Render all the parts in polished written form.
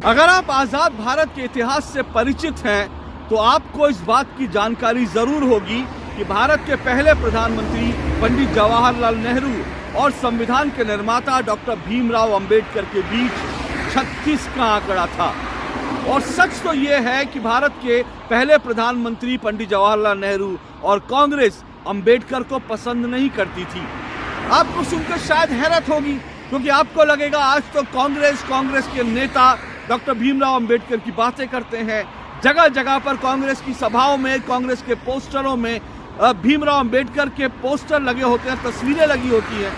अगर आप आज़ाद भारत के इतिहास से परिचित हैं तो आपको इस बात की जानकारी ज़रूर होगी कि भारत के पहले प्रधानमंत्री पंडित जवाहरलाल नेहरू और संविधान के निर्माता डॉक्टर भीमराव अंबेडकर के बीच 36 का आंकड़ा था। और सच तो ये है कि भारत के पहले प्रधानमंत्री पंडित जवाहरलाल नेहरू और कांग्रेस अंबेडकर को पसंद नहीं करती थी। आपको सुनकर शायद हैरत होगी, क्योंकि आपको लगेगा आज तो कांग्रेस के नेता डॉक्टर भीमराव अंबेडकर की बातें करते हैं। जगह जगह पर कांग्रेस की सभाओं में, कांग्रेस के पोस्टरों में भीमराव अंबेडकर के पोस्टर लगे होते हैं, तस्वीरें लगी होती हैं।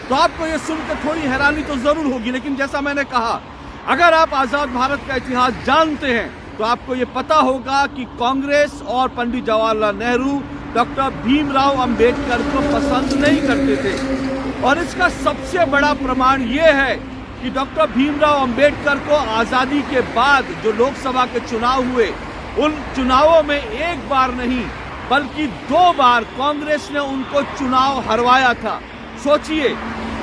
तो आपको ये सुनकर थोड़ी हैरानी तो जरूर होगी, लेकिन जैसा मैंने कहा, अगर आप आज़ाद भारत का इतिहास जानते हैं तो आपको ये पता होगा कि कांग्रेस और पंडित जवाहरलाल नेहरू डॉक्टर भीमराव अंबेडकर को पसंद नहीं करते थे। और इसका सबसे बड़ा प्रमाण ये है कि डॉक्टर भीमराव अंबेडकर को आज़ादी के बाद जो लोकसभा के चुनाव हुए, उन चुनावों में एक बार नहीं बल्कि 2 बार कांग्रेस ने उनको चुनाव हरवाया था। सोचिए,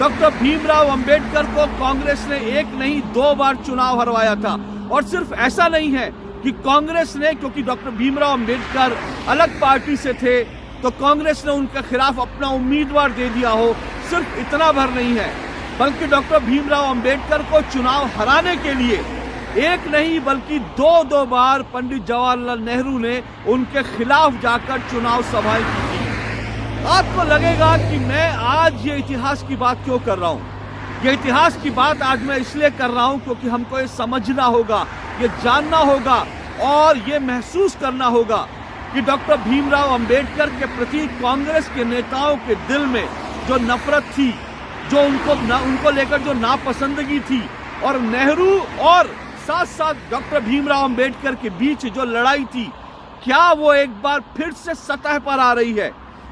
डॉक्टर भीमराव अंबेडकर को कांग्रेस ने एक नहीं 2 बार चुनाव हरवाया था। और सिर्फ ऐसा नहीं है कि कांग्रेस ने, क्योंकि डॉक्टर भीमराव अंबेडकर अलग पार्टी से थे, तो कांग्रेस ने उनके खिलाफ अपना उम्मीदवार दे दिया हो, सिर्फ इतना भर नहीं है, बल्कि डॉक्टर भीमराव अंबेडकर को चुनाव हराने के लिए एक नहीं बल्कि 2 बार पंडित जवाहरलाल नेहरू ने उनके खिलाफ जाकर चुनाव सभाएं की थी। आपको लगेगा कि मैं आज ये इतिहास की बात क्यों कर रहा हूँ। ये इतिहास की बात आज मैं इसलिए कर रहा हूँ क्योंकि हमको ये समझना होगा, ये जानना होगा और ये महसूस करना होगा कि डॉक्टर भीमराव अंबेडकर के प्रति कांग्रेस के नेताओं के दिल में जो नफरत थी, जो उनको लेकर जो नापसंदगी थी, और नेहरू और साथ साथ डॉक्टर भीमराव अंबेडकर के बीच जो लड़ाई थी, क्या वो एक बार फिर से सतह पर आ रही है।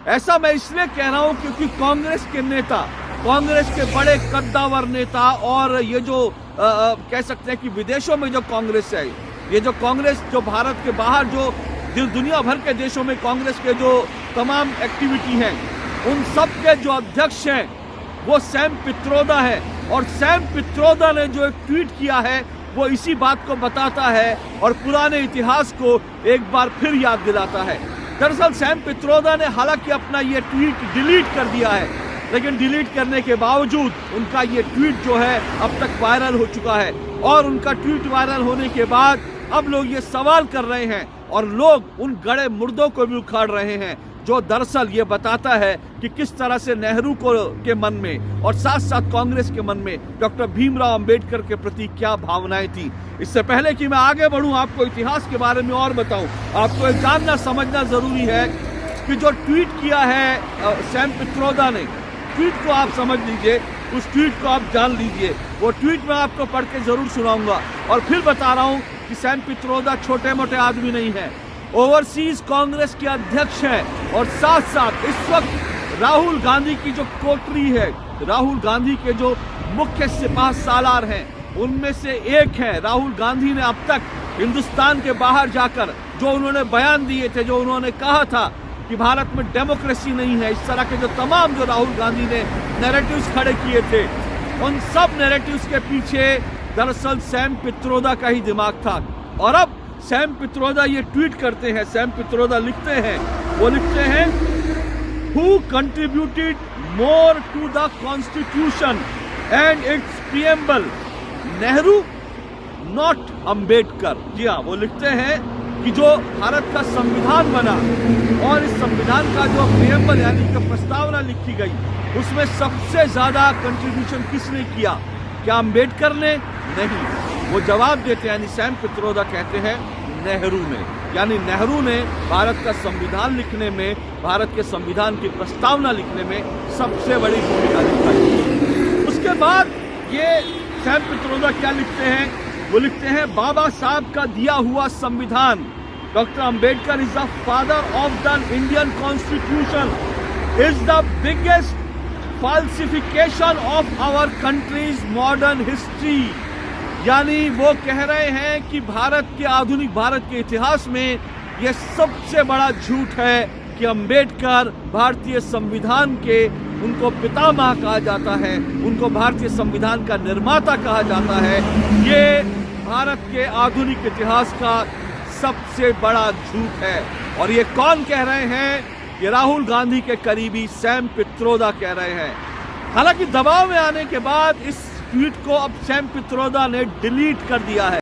ऐसा मैं इसलिए कह रहा हूं क्योंकि कांग्रेस के नेता, कांग्रेस के बड़े कद्दावर नेता, और ये जो कह सकते हैं कि विदेशों में जो कांग्रेस है, ये जो कांग्रेस जो भारत के बाहर जो दुनिया भर के देशों में कांग्रेस के जो तमाम एक्टिविटी हैं, उन सब के जो अध्यक्ष हैं वो सैम पित्रोदा है। और सैम पित्रोदा ने जो एक ट्वीट किया है वो इसी बात को बताता है और पुराने इतिहास को एक बार फिर याद दिलाता है। दरअसल सैम पित्रोदा ने हालांकि अपना ये ट्वीट डिलीट कर दिया है, लेकिन डिलीट करने के बावजूद उनका ये ट्वीट जो है अब तक वायरल हो चुका है। और उनका ट्वीट वायरल होने के बाद अब लोग ये सवाल कर रहे हैं और लोग उन गड़े मुर्दों को भी उखाड़ रहे हैं, जो दरअसल ये बताता है कि किस तरह से नेहरू के मन में और साथ साथ कांग्रेस के मन में डॉक्टर भीमराव अंबेडकर के प्रति क्या भावनाएं थी। इससे पहले कि मैं आगे बढ़ूं, आपको इतिहास के बारे में और बताऊं, आपको ये जानना समझना जरूरी है कि जो ट्वीट किया है सैम पित्रोदा ने, ट्वीट को आप समझ लीजिए, उस ट्वीट को आप जान लीजिए। वो ट्वीट मैं आपको पढ़ के जरूर सुनाऊंगा। और फिर बता रहा हूं कि सैम पित्रोदा छोटे मोटे आदमी नहीं है, ओवरसीज कांग्रेस के अध्यक्ष हैं और साथ साथ इस वक्त राहुल गांधी की जो कोटरी है, राहुल गांधी के जो मुख्य सिपाह सालार हैं, उनमें से एक है। राहुल गांधी ने अब तक हिंदुस्तान के बाहर जाकर जो उन्होंने बयान दिए थे, जो उन्होंने कहा था कि भारत में डेमोक्रेसी नहीं है, इस तरह के जो तमाम जो राहुल गांधी ने नैरेटिव्स खड़े किए थे, उन सब नैरेटिव्स के पीछे दरअसल सैम पित्रोदा का ही दिमाग था। और अब सैम पित्रोदा ये ट्वीट करते हैं, सैम पित्रोदा लिखते हैं, वो लिखते हैं, who contributed more to the constitution and its preamble, Nehru not Ambedkar. जी हाँ, वो लिखते हैं कि जो भारत का संविधान बना और इस संविधान का जो प्रीएम्बल यानी जो प्रस्तावना लिखी गई, उसमें सबसे ज्यादा कंट्रीब्यूशन किसने किया? क्या अंबेडकर ने? नहीं। वो जवाब देते हैं, यानी सैम पित्रोदा कहते हैं नेहरू ने, यानी नेहरू ने भारत का संविधान लिखने में, भारत के संविधान की प्रस्तावना लिखने में सबसे बड़ी भूमिका निभाई। उसके बाद ये सैम पित्रोदा क्या लिखते हैं? वो लिखते हैं, बाबा साहब का दिया हुआ संविधान, doctor Ambedkar is the father of the Indian constitution, is the biggest falsification of our country's modern history। यानी वो कह रहे हैं कि भारत के आधुनिक भारत के इतिहास में यह सबसे बड़ा झूठ है कि अंबेडकर भारतीय संविधान के, उनको पितामह कहा जाता है, उनको भारतीय संविधान का निर्माता कहा जाता है। ये भारत के आधुनिक इतिहास का सबसे बड़ा झूठ है। और ये कौन कह रहे हैं? ये राहुल गांधी के करीबी सैम पित्रोदा कह रहे हैं। हालांकि दबाव में आने के बाद इस ट्वीट को अब सैम पित्रोदा ने डिलीट कर दिया है।